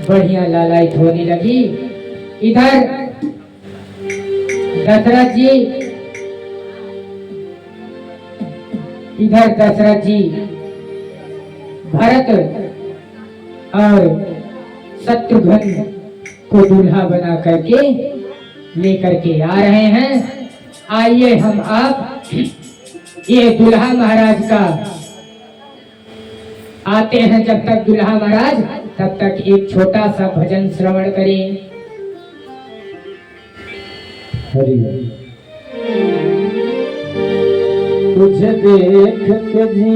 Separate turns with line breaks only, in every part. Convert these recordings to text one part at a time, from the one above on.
बढ़िया लालायित होने लगी। इधर दशरथ जी भरत और शत्रुघ्न को दूल्हा बना करके लेकर के आ रहे हैं। आइए हम आप ये दूल्हा महाराज का आते हैं। जब तक दूल्हा महाराज तब तक एक छोटा सा भजन श्रवण करें।
हरि तुझे देख के जी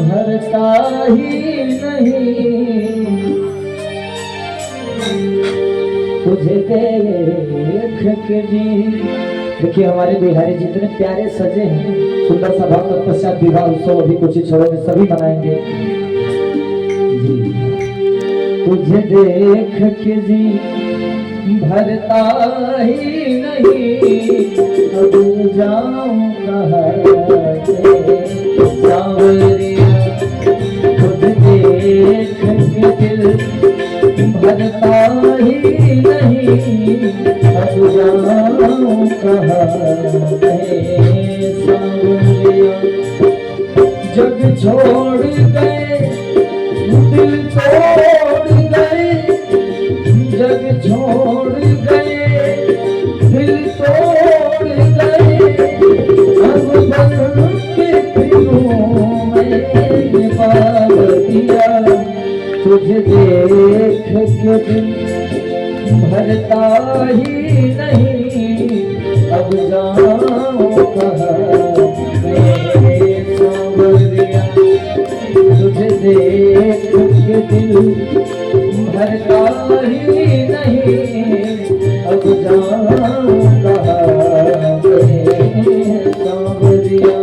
भरता ही नहीं, तुझे देख के जी। देखिए हमारे बिहारी जितने प्यारे सजे हैं, सुंदर सभा तत्पश्चात विवाह उत्सव अभी कुछ ही क्षणों में सभी मनाएंगे जी। तुझे देख के जी भरता ही नहीं, अब जाऊं कहाँ सांवरिया। तुझे देख के दिल भरता ही नहीं, अब जाऊं कहाँ सांवरिया। जग छोड़ गए दिल तोड़ गए, जग छोड़ गए दिल तोड़ गए, अब बन के फिरूं मैं पावतिया। तुझे देख के दिल भरता ही नहीं, अब जाऊं कहाँ मैं सांवरिया। तुझे देख के दिल भरता ही नहीं, अब जाऊं कहाँ मैं सांवरिया।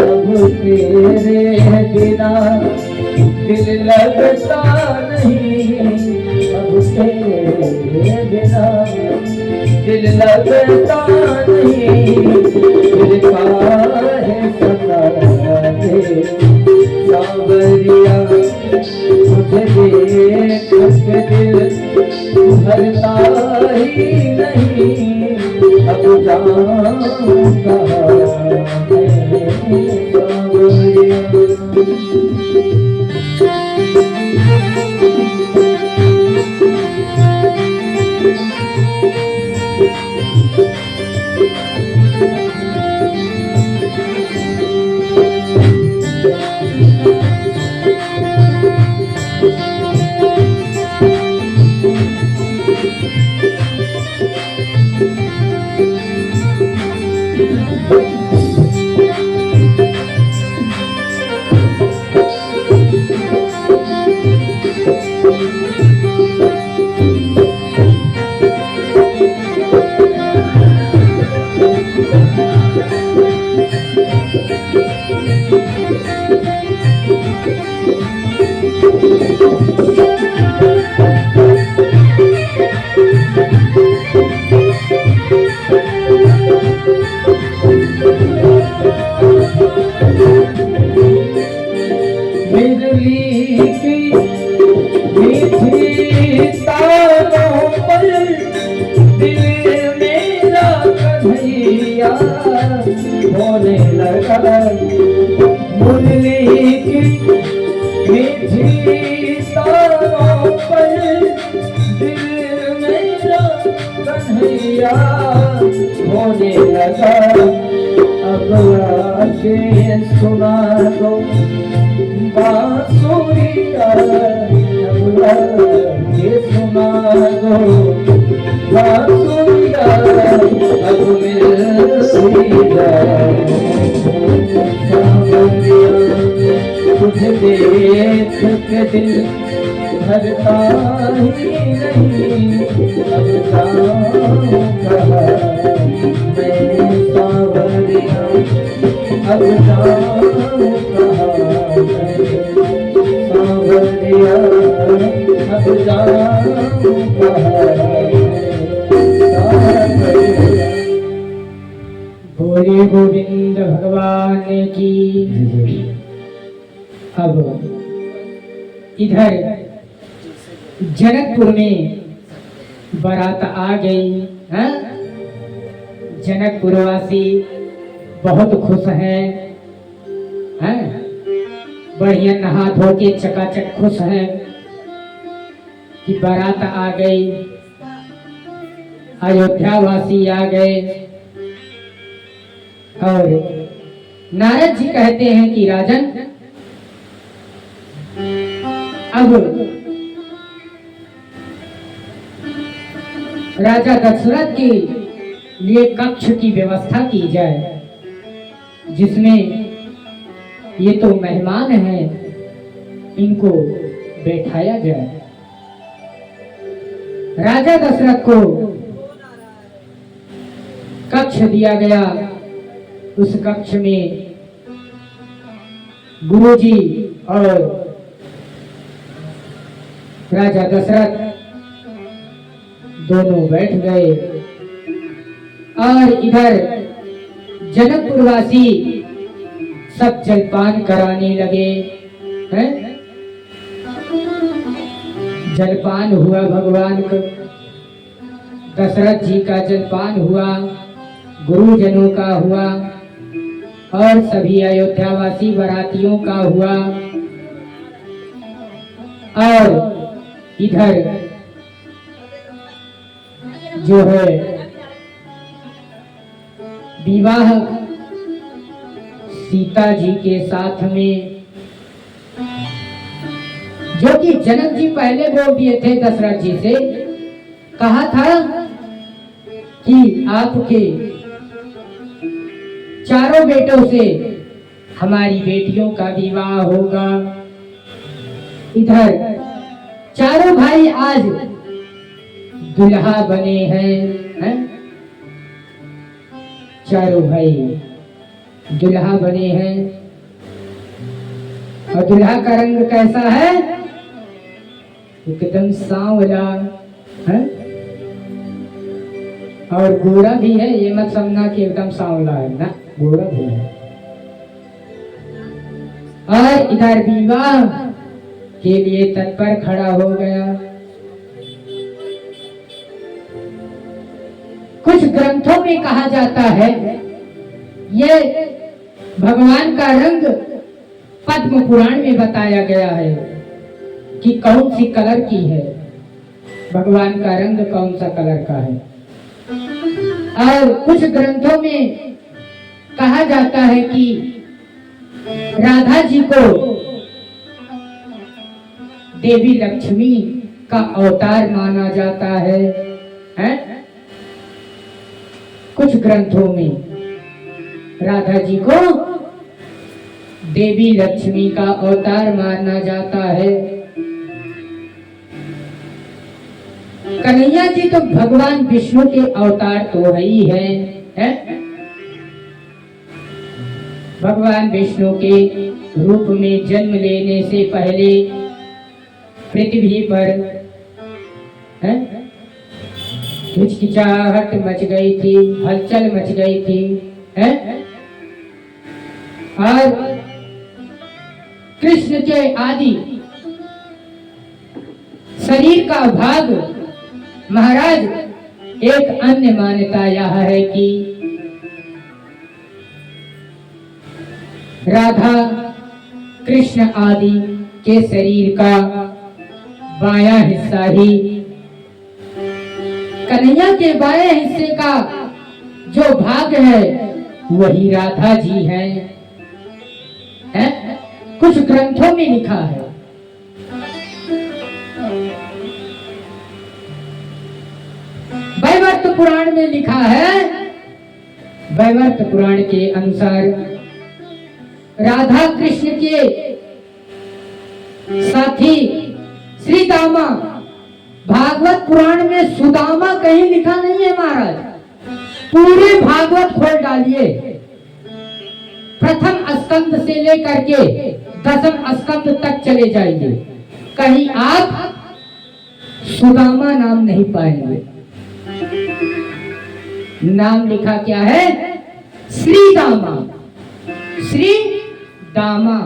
अब तेरे बिना दिल लगता नहीं, अब तेरे बिना दिल लगता नहीं। दिल काहे सताए सांवरिया, तुझे देख के दिल भरता ही नहीं, अब जाऊं कहाँ मैं सांवरिया। लगा मुरली की मीठी तारों पर दिल मेरा कन्हैया होने लगा। अब आके सुना दो बांसुरिया, अब आके सुना दो बांसुरिया, अब मिल जाए तुझे देख के दिल भरता ही नहीं। अब जाऊं कहाँ मैं सावरिया, अब जाऊं कहाँ मैं सावरिया, अब जाऊं कहाँ सावरिया।
बोले गोविंद भगवान की। अब इधर जनकपुर में बारात आ गई है। जनकपुरवासी बहुत खुश हैं, बढ़िया नहा धो के चकाचक खुश हैं कि बारात आ गई, अयोध्यावासी आ गए। और नारद जी कहते हैं कि राजन, अब राजा दशरथ के लिए कक्ष की व्यवस्था की जाए, जिसमें ये तो मेहमान हैं, इनको बैठाया जाए। राजा दशरथ को कक्ष दिया गया। उस कक्ष में गुरुजी और राजा दशरथ दोनों बैठ गए। और इधर जनकपुरवासी सब जलपान कराने लगे हैं। जलपान हुआ, भगवान का दशरथ जी का जलपान हुआ, गुरुजनों का हुआ और सभी अयोध्यावासी बारातियों का हुआ। और इधर जो है विवाह सीता जी के साथ में, जो कि जनक जी पहले बोल दिए थे दशरथ जी से, कहा था कि आपके चारों बेटों से हमारी बेटियों का विवाह होगा। इधर चारों भाई आज दुल्हा बने हैं, चारों भाई दुल्हा बने हैं। और दुल्हा का रंग कैसा है? एकदम सांवला है और गोरा भी है। ये मत समझना कि एकदम सांवला है ना, गोरा भी है। और इधर विवाह के लिए तत्पर खड़ा हो गया। कुछ ग्रंथों में कहा जाता है ये भगवान का रंग पद्म पुराण में बताया गया है कि कौन सी कलर की है, भगवान का रंग कौन सा कलर का है। और कुछ ग्रंथों में कहा जाता है कि राधा जी को देवी लक्ष्मी का अवतार माना जाता है, हैं? कुछ ग्रंथों में राधा जी को देवी लक्ष्मी का अवतार माना जाता है। कन्हैया जी तो भगवान विष्णु के अवतार तो है ही है? भगवान विष्णु के रूप में जन्म लेने से पहले पृथ्वी पर हिचकिचाहट मच गई थी, हलचल मच गई थी, और कृष्ण के आदि शरीर का भाग महाराज, एक अन्य मान्यता यह है कि राधा कृष्ण आदि के शरीर का बायां हिस्सा ही कन्हैया के बाएं हिस्से का जो भाग है वही राधा जी हैं। कुछ ग्रंथों में लिखा है। वैवर्त पुराण में लिखा है, वैवर्त पुराण के अनुसार राधा कृष्ण के साथी श्री दामा, भागवत पुराण में सुदामा कहीं लिखा नहीं है महाराज। पूरे भागवत खोल डालिए, प्रथम स्कंद से लेकर के दसम स्कंद तक चले जाइए, कहीं आप सुदामा नाम नहीं पाएंगे। नाम लिखा क्या है? श्री दामा, श्री दामा,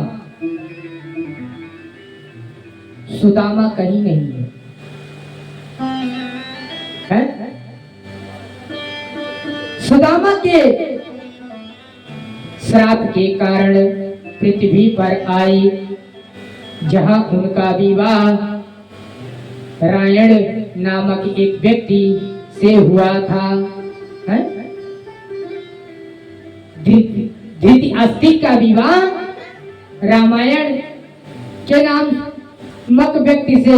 सुदामा कहीं नहीं है। सुदामा के श्राप के कारण पृथ्वी पर आई, जहां उनका विवाह रायण नामक एक व्यक्ति से हुआ था। धृतराष्ट्र का विवाह रामायण के नामक व्यक्ति से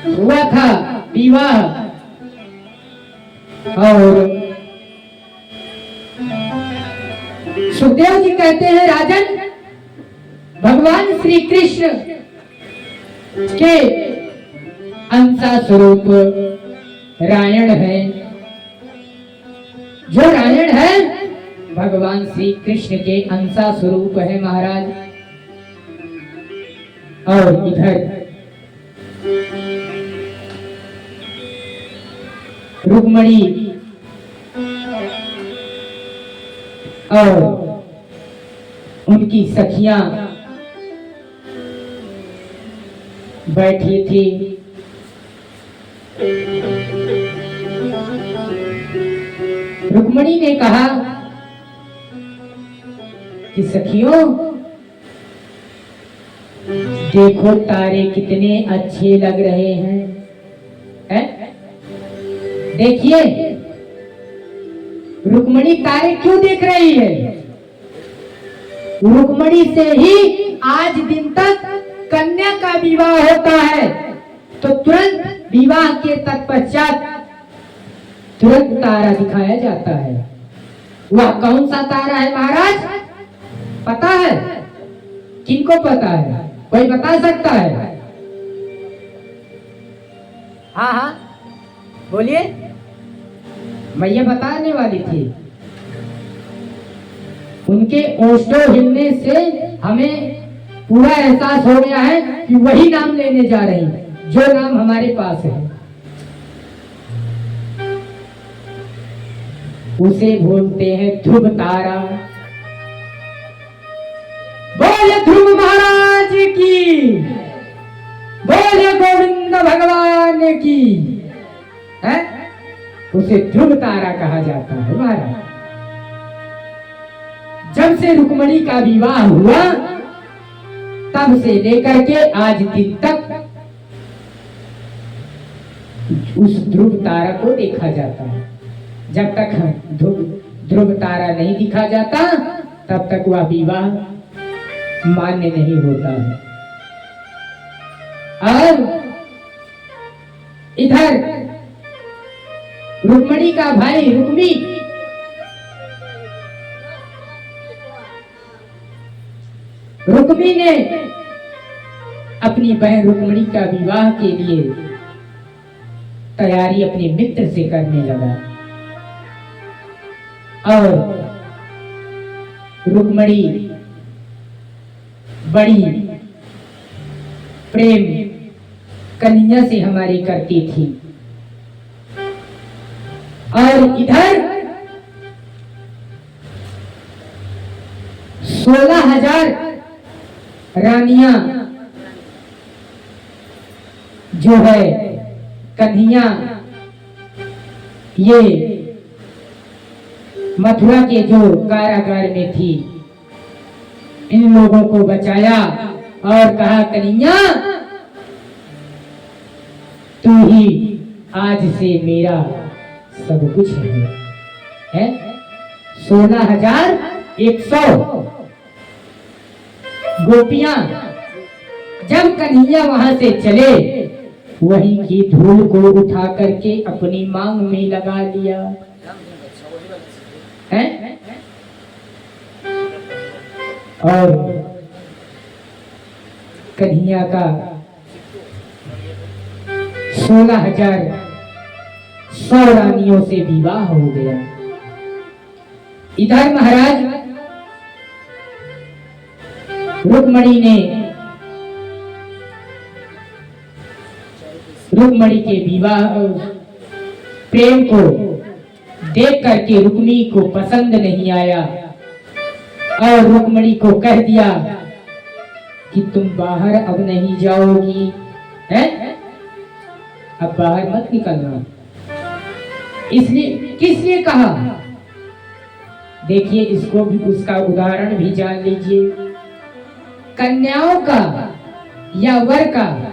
हुआ था विवाह। और सुखदेव जी कहते हैं, राजन, भगवान श्री कृष्ण के अंशा स्वरूप रायण है। जो रायण है भगवान श्री कृष्ण के अंशा स्वरूप है महाराज। और इधर रुक्मणी और उनकी सखियां बैठी थी। रुक्मणी ने कहा कि सखियों, देखो तारे कितने अच्छे लग रहे हैं, देखिए। रुक्मणी तारे क्यों देख रही है? रुक्मणी से ही आज दिन तक कन्या का विवाह होता है, तो तुरंत विवाह के तत्पश्चात तुरंत तारा दिखाया जाता है। वह कौन सा तारा है महाराज? पता है? किनको पता है? कोई बता सकता है? हाँ हाँ बोलिए। मैं ये बताने वाली थी। उनके ओष्ठों हिलने से हमें पूरा एहसास हो गया है कि वही नाम लेने जा रहे हैं जो नाम हमारे पास है। उसे बोलते हैं ध्रुव तारा। बोले ध्रुव महाराज की, बोले गोविंद भगवान की। है? उसे ध्रुव तारा कहा जाता है महाराज। जब से रुक्मणी का विवाह हुआ तब से लेकर के आज दिन तक उस ध्रुव तारा को देखा जाता है। जब तक ध्रुव तारा नहीं दिखा जाता तब तक वह विवाह मान्य नहीं होता है। और इधर रुक्मणी का भाई रुक्मी ने अपनी बहन रुक्मणी का विवाह के लिए तैयारी अपने मित्र से करने लगा। और रुक्मणी बड़ी प्रेम कन्हैया से हमारी करती थी। और इधर 16,000 रानियां जो है कन्हैया ये मथुरा के जो कारागार में थी, इन लोगों को बचाया और कहा कन्हैया तू ही आज से मेरा सब कुछ है? 16,100 गोपियां जब कन्हैया वहां से चले वहीं की धूल को उठा करके अपनी मांग में लगा लिया है और कन्हैया का 16,100 रानियों से विवाह हो गया। इधर महाराज रुक्मणी के विवाह प्रेम को देख करके रुक्मिणी को पसंद नहीं आया और रुक्मणी को कह दिया कि तुम बाहर अब नहीं जाओगी, है? अब बाहर मत निकलना। इसलिए किस लिए कहा? देखिए इसको भी, उसका उदाहरण भी जान लीजिए। कन्याओं का या वर का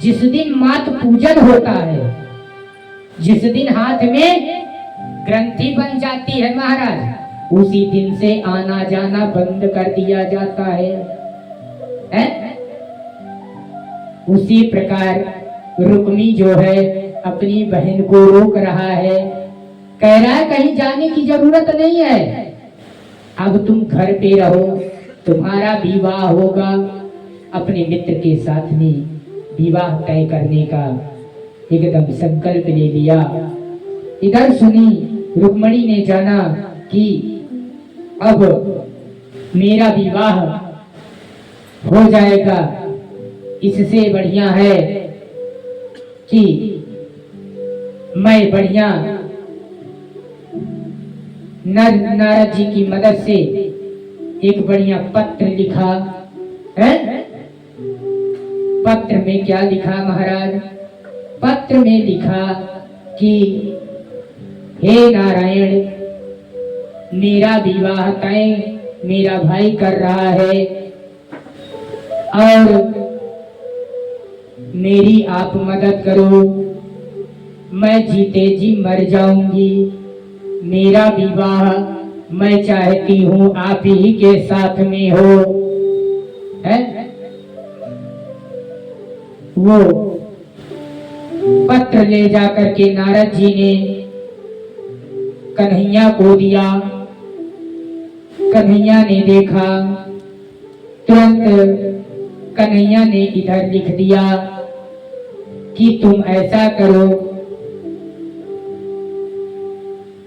जिस दिन मात पूजन होता है, जिस दिन हाथ में ग्रंथि बन जाती है महाराज, उसी दिन से आना जाना बंद कर दिया जाता है? उसी प्रकार रुक्मी जो है अपनी बहन को रोक रहा है, कह रहा है कहीं जाने की जरूरत नहीं है, अब तुम घर पे रहो, तुम्हारा विवाह होगा। अपने मित्र के साथ में विवाह तय करने का एकदम संकल्प ले लिया। इधर सुनी रुक्मणी ने जाना कि अब मेरा विवाह हो जाएगा, इससे बढ़िया है कि मैं बढ़िया नारद जी की मदद से एक बढ़िया पत्र लिखा है। पत्र में क्या लिखा महाराज? पत्र में लिखा कि हे नारायण, मेरा विवाह तय मेरा भाई कर रहा है और मेरी आप मदद करो, मैं जीते जी मर जाऊंगी। मेरा विवाह मैं चाहती हूँ आप ही के साथ में हो, है? वो पत्र ले जाकर के नारद जी ने कन्हैया को दिया। कन्हैया ने देखा, तुरंत कन्हैया ने इधर लिख दिया कि तुम ऐसा करो,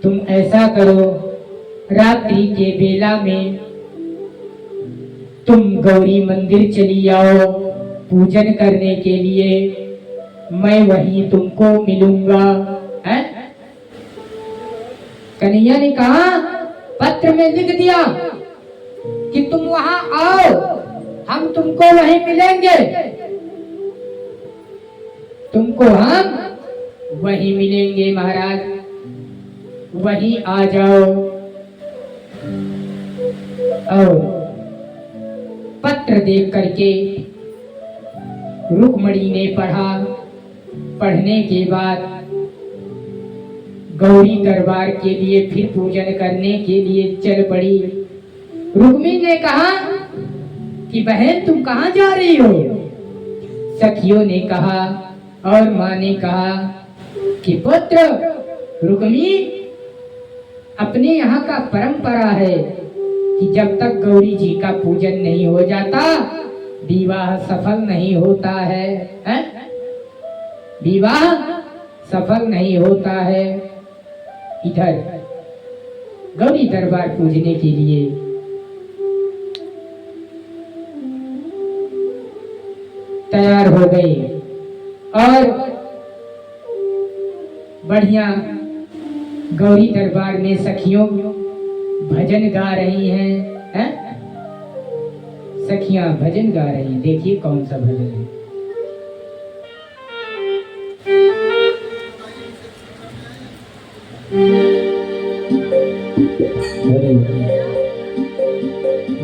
तुम ऐसा करो, रात्रि के बेला में तुम गौरी मंदिर चली जाओ पूजन करने के लिए, मैं वहीं तुमको मिलूंगा, है? कन्हैया ने कहा, पत्र में लिख दिया कि तुम वहां आओ, हम तुमको वहीं मिलेंगे, तुमको हम वहीं मिलेंगे महाराज, वहीं आ जाओ। और पत्र देख करके रुक्मणी ने पढ़ा। पढ़ने के बाद गौरी दरबार के लिए फिर पूजन करने के लिए चल पड़ी। रुक्मिणी ने कहा कि बहन तुम कहाँ जा रही हो? सखियों ने कहा और माँ ने कहा कि पुत्र रुक्मिणी, अपने यहाँ का परंपरा है कि जब तक गौरी जी का पूजन नहीं हो जाता विवाह सफल नहीं होता है, हैं? विवाह सफल नहीं होता है। इधर गौरी दरबार पूजने के लिए तैयार हो गए और बढ़िया गौरी दरबार में सखियों भजन गा रही हैं, सखियां भजन गा रही हैं। देखिए कौन सा भजन है।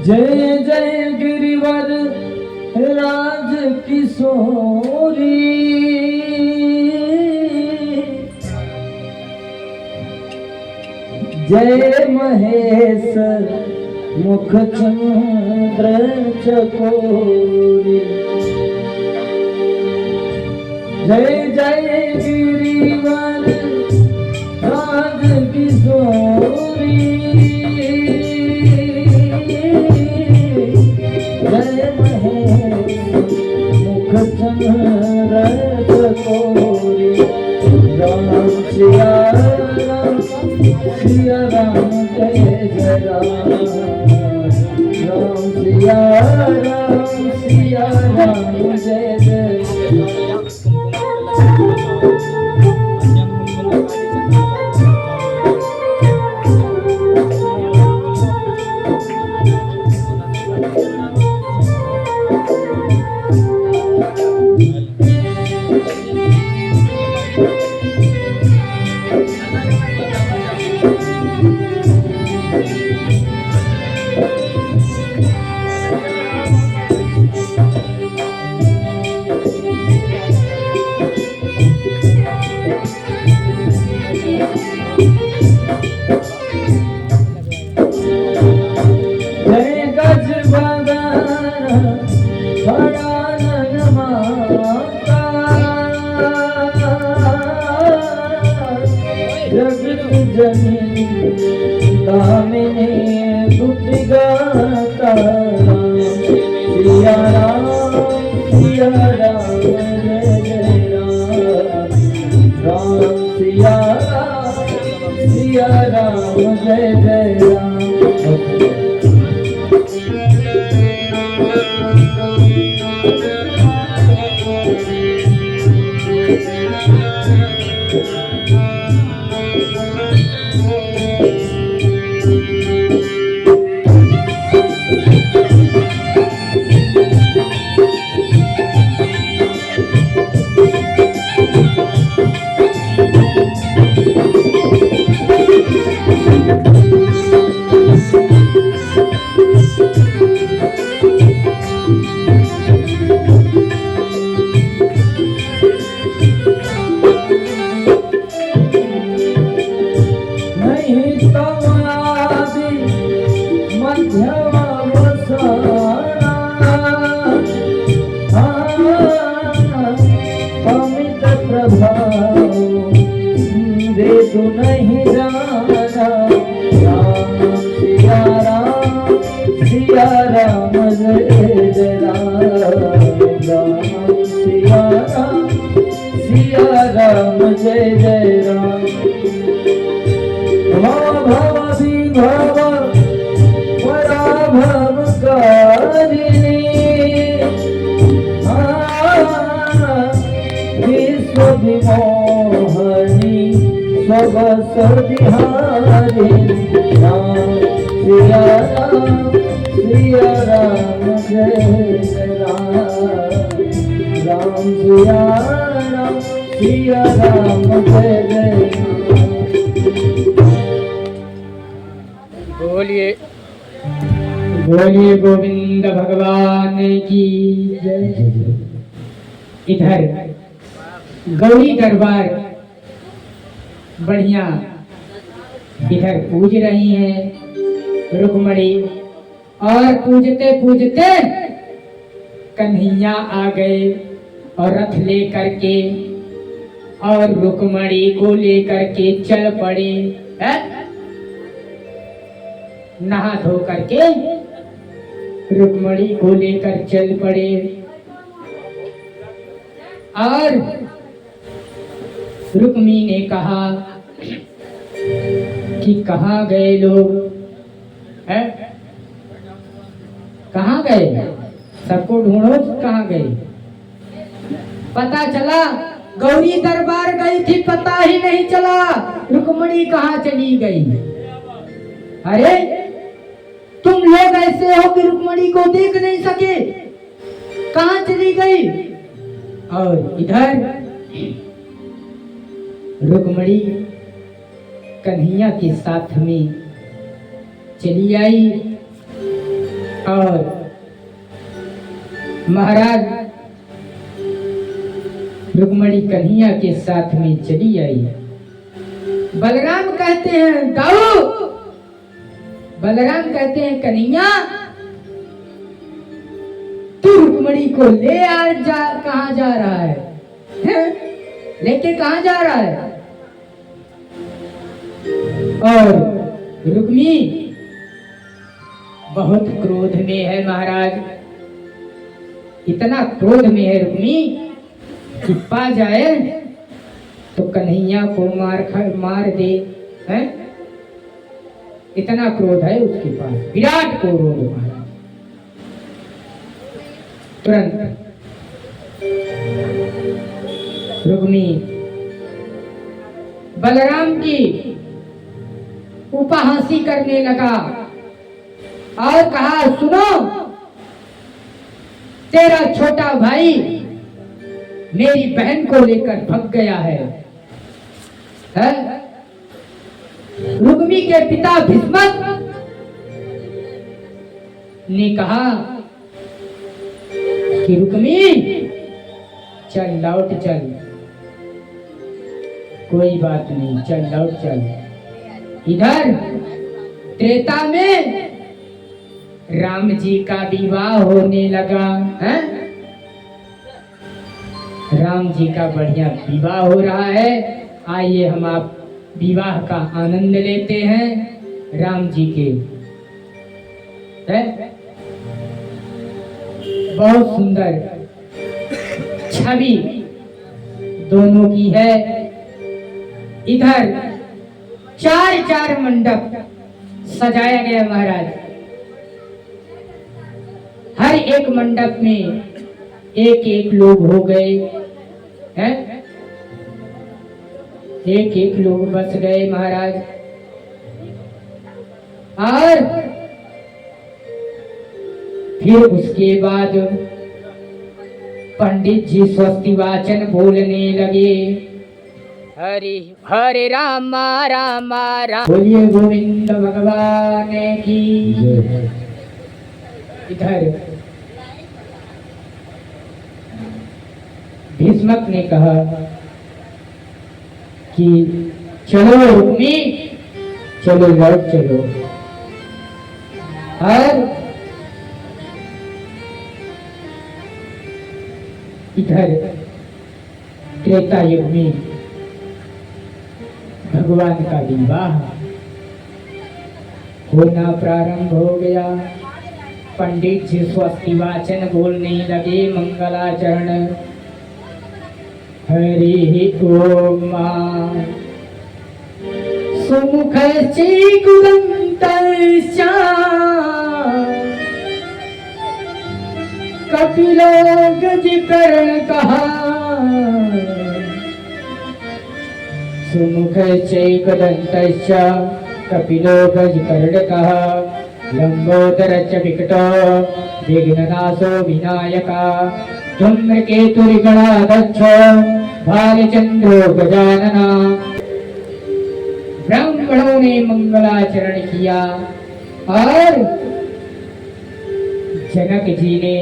जय जय गिरिवर राज किशोरी, जय महेश मुख चंद्र चकोरी, जय जय गिरिवर राज किशोरी, जय महेश मुख चंद्र चकोरी, राम सिया राम सिया राम जय जय राम, राम सिया राम जय जय दामिनी गुप्ति गाता सिया राम जय जय राम, राम सिया राम जय जय राम। नहीं जाना राम सिया राम जय जय राम, राम सिया राम जय जय राम। भव विभव पराभव कारिणी, विश्व विमोहनी स्वबस बिहारी, राम सिया राम जय जय राम, राम सिया राम जय जय राम।
बोलिए बोलिए गोविंद भगवान की जय। इधर गौरी दरबार बढ़िया इधर पूज रही हैं रुक्मणी, और पूजते पूजते कन्हैया आ गए और रथ लेकर के और रुक्मणी को लेकर के चल पड़े। नहा धो करके रुक्मणी को लेकर चल पड़े। और रुक्मी ने कहा कि कहाँ गए लोग, है कहाँ गए, सबको ढूंढो कहाँ गए। पता चला गौरी दरबार गई थी, पता ही नहीं चला रुक्मणी कहाँ चली गई। अरे तुम लोग ऐसे हो कि रुक्मणी को देख नहीं सके, कहाँ चली गई। और इधर रुक्मणी कन्हैया के साथ में चली आई और महाराज रुक्मणी कन्हैया के साथ में चली आई। बलराम कहते हैं दाऊ, बलराम कहते हैं कन्हैया तू रुक्मणी को ले आ जा, कहाँ जा रहा है? लेके कहाँ जा रहा है? और रुक्मी बहुत क्रोध में है महाराज, इतना क्रोध में है रुक्मी कि पा जाए तो कन्हैया को मार दे है, इतना क्रोध है उसके पास, विराट क्रोध महाराज। तुरंत रुक्मी बलराम की उपहासी करने लगा और कहा सुनो, तेरा छोटा भाई मेरी बहन को लेकर भग गया है? रुक्मी के पिता भीष्मक ने कहा कि रुक्मी चल लौट चल, कोई बात नहीं, चल लौट चल। इधर त्रेता में राम जी का विवाह होने लगा है, राम जी का बढ़िया विवाह हो रहा है। आइए हम आप विवाह का आनंद लेते हैं राम जी के। है बहुत सुंदर छवि दोनों की है। इधर चार चार मंडप सजाया गया महाराज, हर एक मंडप में एक एक लोग हो गए हैं, एक एक लोग बस गए महाराज। और फिर उसके बाद पंडित जी स्वस्ति वाचन बोलने लगे, हरे हरे रामा रामा राम, बोलिए गोविंद भगवान की। इधर भीष्मक ने कहा कि चलो रुक्मी, चलो लौट चलो। और इधर त्रेता युग में भगवान का विवाह होना प्रारंभ हो गया। पंडित जी स्वस्ति वाचन बोलने लगे, मंगलाचरण हरि ओम सुमुख चिकुदन्तश्च कपिलो गजकर्णकः, सुमुख चैकदन्तश्च कपिलो गजकर्णकः, लंबोदरश्च विकटो विघ्ननाशो विनायकः, धूम्रकेतुर्गणाध्यक्ष भालचंद्रो गजानना। ब्राह्मणों ने मंगलाचरण किया और जनक जी ने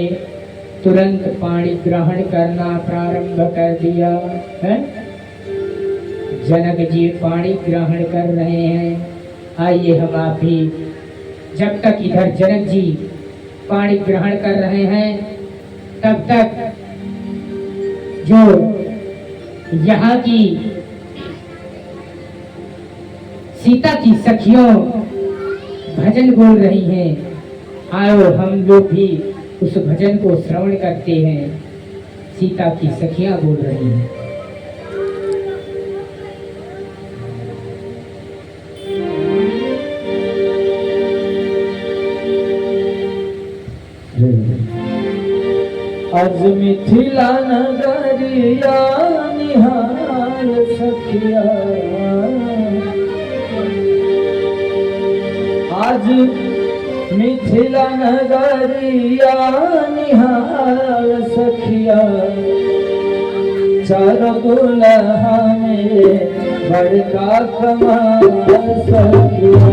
तुरंत पाणी ग्रहण करना प्रारंभ कर दिया है। जनक जी पाणी ग्रहण कर रहे हैं। आइए हम आप भी, जब तक इधर जनक जी पाणी ग्रहण कर रहे हैं तब तक जो यहाँ की सीता की सखियों भजन बोल रही हैं, आओ हम लोग भी उस भजन को श्रवण करते हैं। सीता की सखियां बोल रही हैं।
आज मिथिला नगरिया निहाल सखिया, आज मिथिला नगरिया निहाल सखिया, चारों दुल्हा में बड़का कमाल सखिया,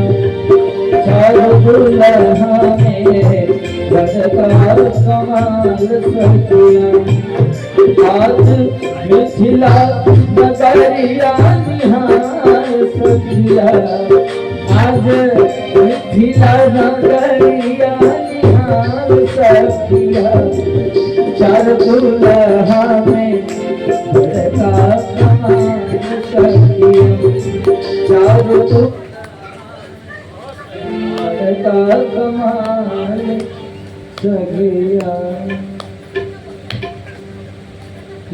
चारों दुल्हा में बड़का कमाल सखिया आज मिथिला नगरिया निहार सखिया आज मिथिला नगरिया निहार सखिया चार दुल्हा में बड़का कमाल सखिया चार बड़का कमाल सखिया।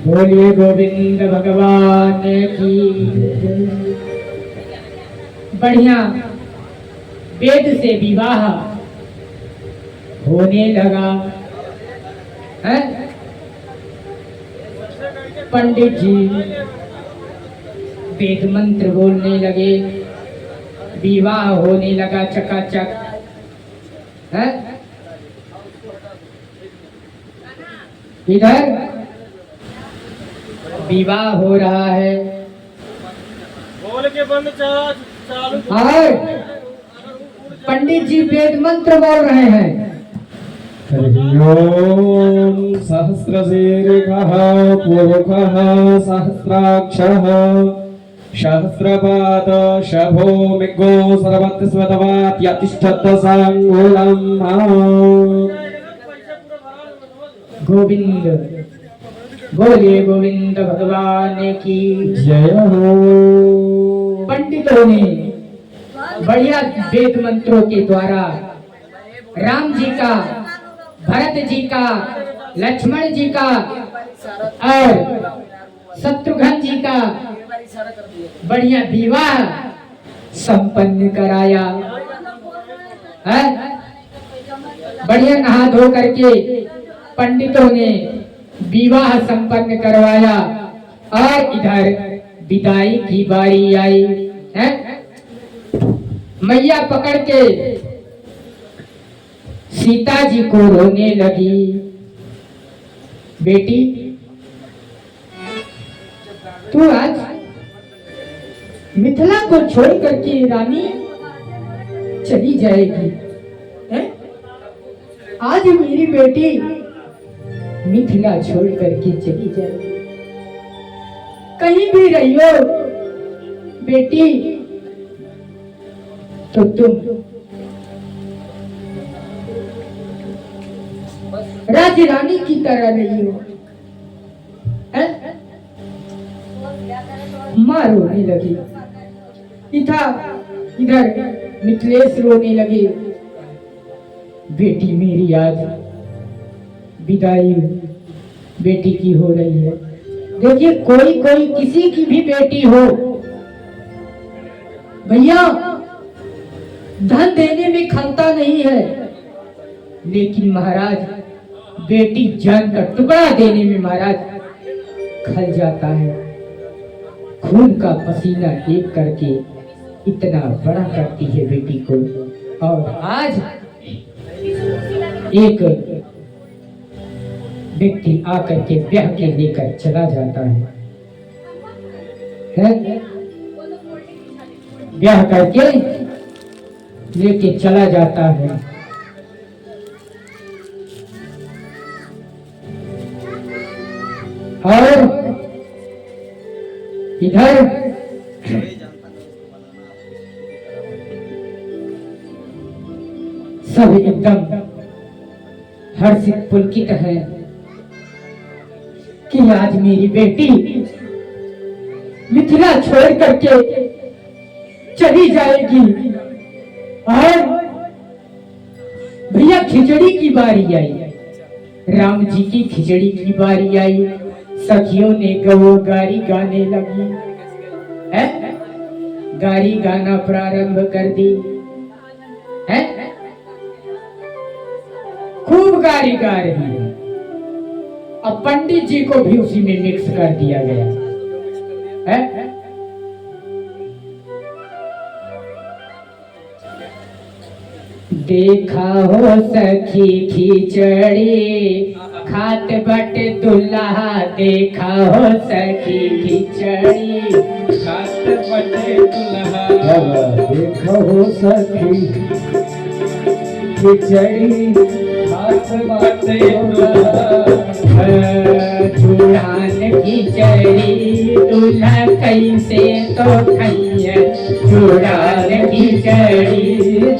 बोलिए गोविंद भगवान की। बढ़िया वेद से विवाह होने लगा है। पंडित जी वेद मंत्र बोलने लगे, विवाह होने लगा चकाचक है। इधर विवाह हो रहा है
बोल के बंद चालू
और पंडित जी वेद मंत्र बोल रहे हैं।
ओम सहस्रशीर्षः पुरुषः सहस्राक्षः सहस्रपाद शभो मिगो सर्वस्वतवात् यतिष्ठत् सांगुलम्।
गोविंद बोलिए गोविंद भगवान की
जय हो।
पंडितों ने बढ़िया वेद मंत्रों के द्वारा राम जी का, भरत जी का, लक्ष्मण जी का और शत्रुघ्न जी का बढ़िया विवाह संपन्न कराया है। बढ़िया नहा धो करके पंडितों ने विवाह संपन्न करवाया और इधर विदाई की बारी आई है। मैया पकड़ के सीता जी को रोने लगी, बेटी तू आज मिथिला को छोड़ करके रानी चली जाएगी है? आज मेरी बेटी मिथिला छोड़ करके चली जाएगी। कहीं भी रहियो बेटी तो तुम राज रानी की तरह नहीं हो है? माँ रोने लगी, इधर मिथिलेश रोने लगे, बेटी मेरी आज विदाई बेटी की हो रही है। देखिए कोई कोई किसी की भी बेटी हो भैया धन देने में खलता नहीं है, लेकिन महाराज बेटी जान का टुकड़ा देने में महाराज खल जाता है। खून का पसीना एक करके इतना बड़ा करती है बेटी को। और आज एक व्यक्ति आकर के ब्याह के लेकर चला जाता है, ब्याह करके लेके चला जाता है। और इधर सब एकदम हर्षित पुलकित है कि आज मेरी बेटी मिथिला छोड़ करके चली जाएगी। और भैया खिचड़ी की बारी आई, राम जी की खिचड़ी की बारी आई। सखियों ने गवो गारी गाने लगी है, गारी गाना प्रारंभ कर दी है, खूब गारी गा रही है। अब पंडित जी को भी उसी में मिक्स कर दिया गया है। देखा हो सखी खिचड़ी खात बट दुल्हा, देखा हो सखी खिचड़ी
खात बटे दुल्हा,
देखा हो सखी खिचड़ी खात
बटे दुल्हा
चूड़ान खिचड़ी दूल्हा कैसे तो खैया चूड़ान खिचड़ी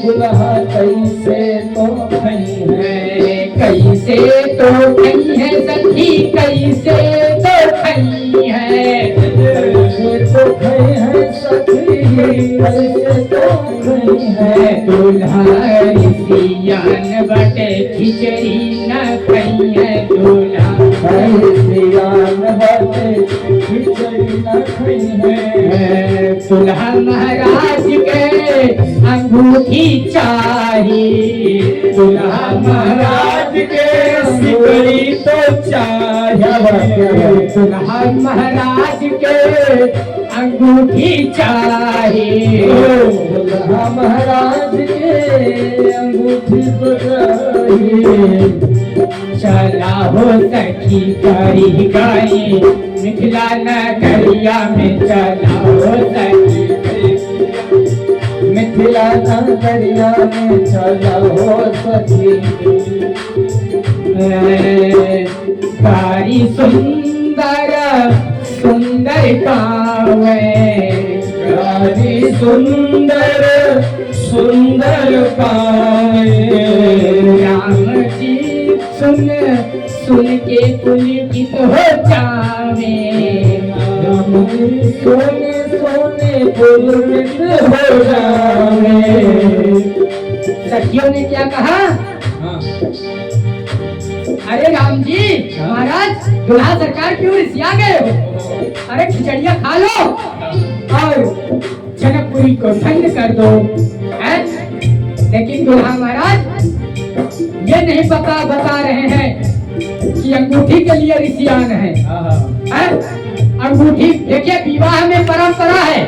दुल्हा कैसे तो खई है
कैसे तो खई है सखी कैसे तो खई है
कैसे तो खई है सखी कैसे तो खई है
दूल्हा सियान बटे खिचड़ी न खई है दूल्हा
सियान बटे खिचड़ी न खई है
दूल्हा महाराज के अंगूठी चाहिए दूल्हा
महाराज के सिकड़ी तो चाहिए
दूल्हा महाराज के अंगूठी चाहिए
दुल्हा महाराज के अंगूठी तो चाहिए
चला हो सखी गाड़ी गाड़ी मिथिला नगरिया में चला हो सखी
मिथिला नगरिया में चला हो सखी
गाड़ी सुंदर सुंदर गावे
गाड़ी सुंदर सुंदर पाए
राम जी सुन सुन के पुलकित हो जावे
सोने सोने पुलकित हो जावे
सखियों ने क्या कहा
हाँ
अरे राम जी महाराज दुल्हा सरकार क्यों रिसिया गए हो अरे खिचड़िया खा लो और जनकपुरी को ठंड कर दो हैं? लेकिन दुल्हा महाराज ये नहीं बता रहे हैं कि अंगूठी के लिए रिसियान है हैं? अंगूठी देखिए विवाह में परंपरा है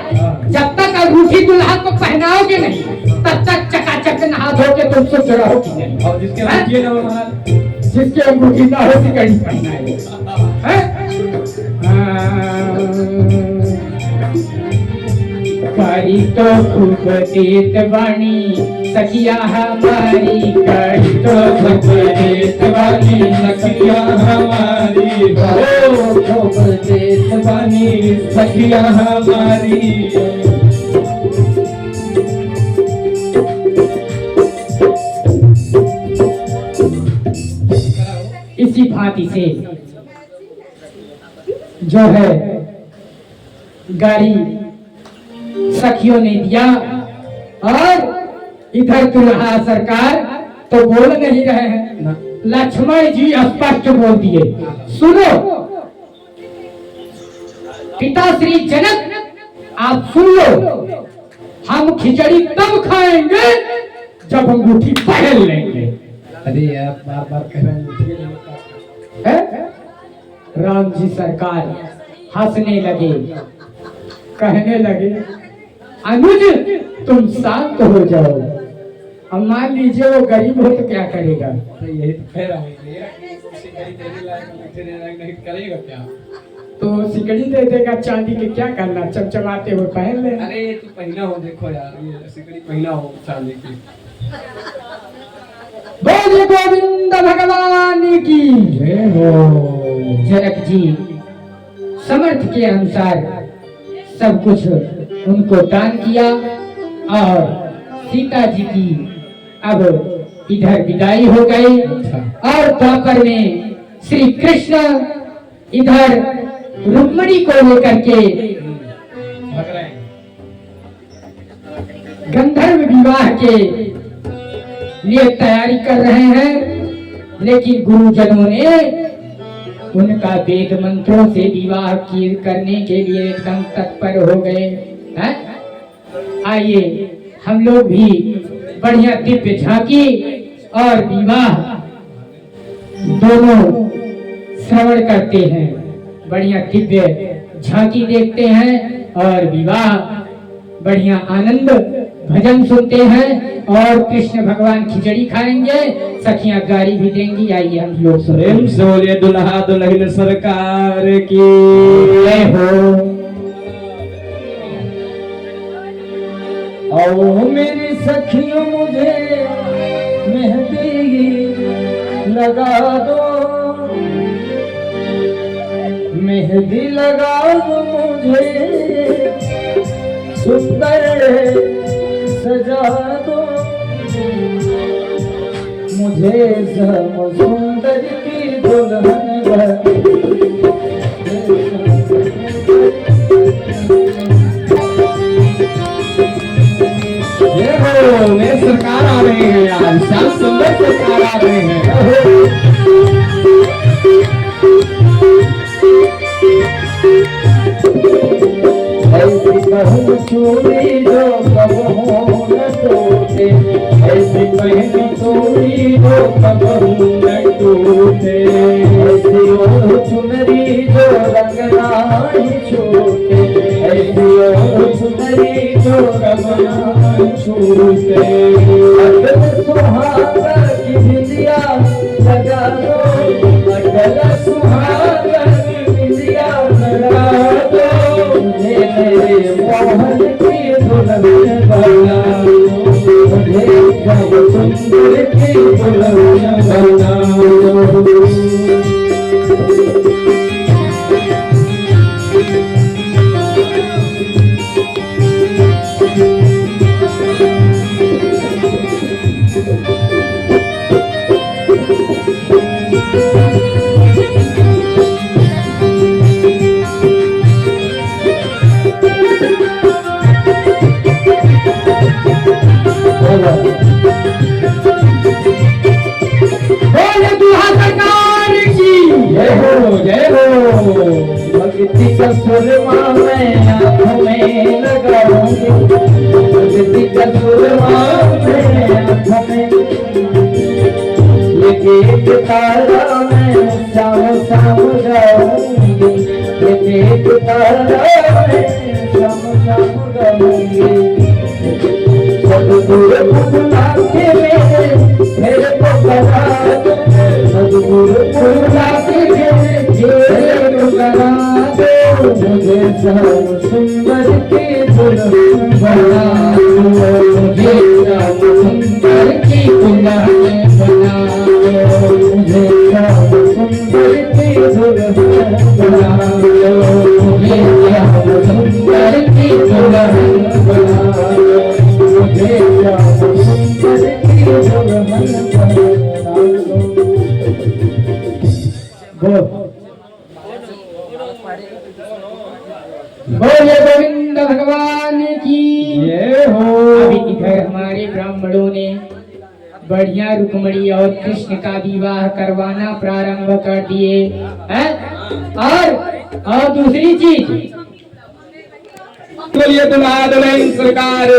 जब तक अंगूठी दुल्हा को पहनाओगे नहीं तब तक चकाचक नहा धो के तुम सोच रहोगी नहीं
और जिसके
हैं?
अंगूठी ना हो महाराज
जिसके अंगूठी ना हो सिकड़ी पहनाए हैं? कड़ी तो खूब देत बानी सखिया हमारी कड़ी तो खूब देत बानी
सखिया हमारी हो
खूब देत
बानी सखिया हमारी
इसी भांति से जो है गाड़ी सखियों ने दिया और इधर दुल्हा सरकार तो बोल नहीं रहे हैं लक्ष्मण जी स्पष्ट बोल दिए सुनो पिता श्री जनक आप सुन लो हम खिचड़ी तब खाएंगे जब अंगूठी पहन लेंगे
अरे यार बार बार कह रहे हैं
है? राम जी सरकार हंसने लगे कहने लगे अनुज तुम शांत हो जाओ अब मान लीजिए वो गरीब हो तो क्या करेगा
यही तो कह रहा हूँ सिकड़ी देने लायक मीठे देने लायक नहीं करेगा क्या
तो सिकड़ी दे देगा चांदी के क्या करना चमचमाते हुए पहन ले
अरे तू पहना हो देखो यार ये सिकड़ी पहना हो चांदी की
बोल गोविंद भगवान की
जय हो
जनक जी समर्थ के अनुसार सब कुछ उनको दान किया और सीता जी की अब इधर विदाई हो गई और द्वापर में श्री कृष्ण इधर रुक्मणी को लेकर के
भाग रहे हैं
गंधर्व विवाह के लिए तैयारी कर रहे हैं लेकिन गुरुजनों ने उनका वेद मंत्रों से विवाह करने के लिए एकदम तत्पर हो गए हैं? आइए हम लोग भी बढ़िया दिव्य झांकी और विवाह दोनों श्रवण करते हैं बढ़िया दिव्य झांकी देखते हैं और विवाह बढ़िया आनंद भजन सुनते हैं और कृष्ण भगवान खिचड़ी खाएंगे सखियां गारी भी देंगी आइए हम लोग
प्रेम से बोलिए दुल्हा दुल्हन सरकार की
जय हो
आओ मेरी सखियों मुझे मेहंदी लगा दो, मेहंदी लगा दो मुझे, सुंदर सजा दो मुझे, सब सुंदर की दुल्हन
ये हो मेरे सरकार आ रहे हैं यार, श्याम सुंदर सरकार आ रहे हैं।
ऐसी पहन चूड़ी जो कबहू न टूटे,
ऐसी पहनी चोरी जो कबहू न टूटे,
ऐसी ओढ़ चुनरी जो रंग नाही छूटे, ऐसी ओढ़ चुनरी जो रंग नाही
छूटे।
अटल सुहागर की बिंदिया लगा दो, अटल सुहागर की बिंदिया लगा दो, मुझे मेरे मोहन की दुल्हन बना दो, मुझे सब सुंदर की दुल्हन बना दो।
बोले दुल्हा सरकार की।
जय हो जय हो।
भक्ति का सुरमा मैं आँखों में लगाऊंगी, भक्ति का सुरमा मैं आँखों में, ये एक तारा मैं शाम शाम गाऊंगी, ये एक तारा मैं शाम शाम गाऊंगी। सदगुरु फूला के मेरे को बना दो, सदगुरु फूला के मेरे को बना दो, मुझे सब सुंदर की दुल्हन बना दो, मुझे सब सुंदर की दुल्हन बना दो, मुझे सब सुंदर की दुल्हन बना दो, मुझे सब सुंदर की दुल्हन बना दो, मुझे सब सुंदर की दुल्हन बना दो।
बोले गोविंद भगवान की।
ये हो।
अभी इधर हमारे ब्राह्मणों ने बढ़िया रुक्मणी और कृष्ण का विवाह करवाना प्रारंभ कर दिए हैं। और दूसरी चीज,
बोलिए दुल्हा दुल्हन सरकार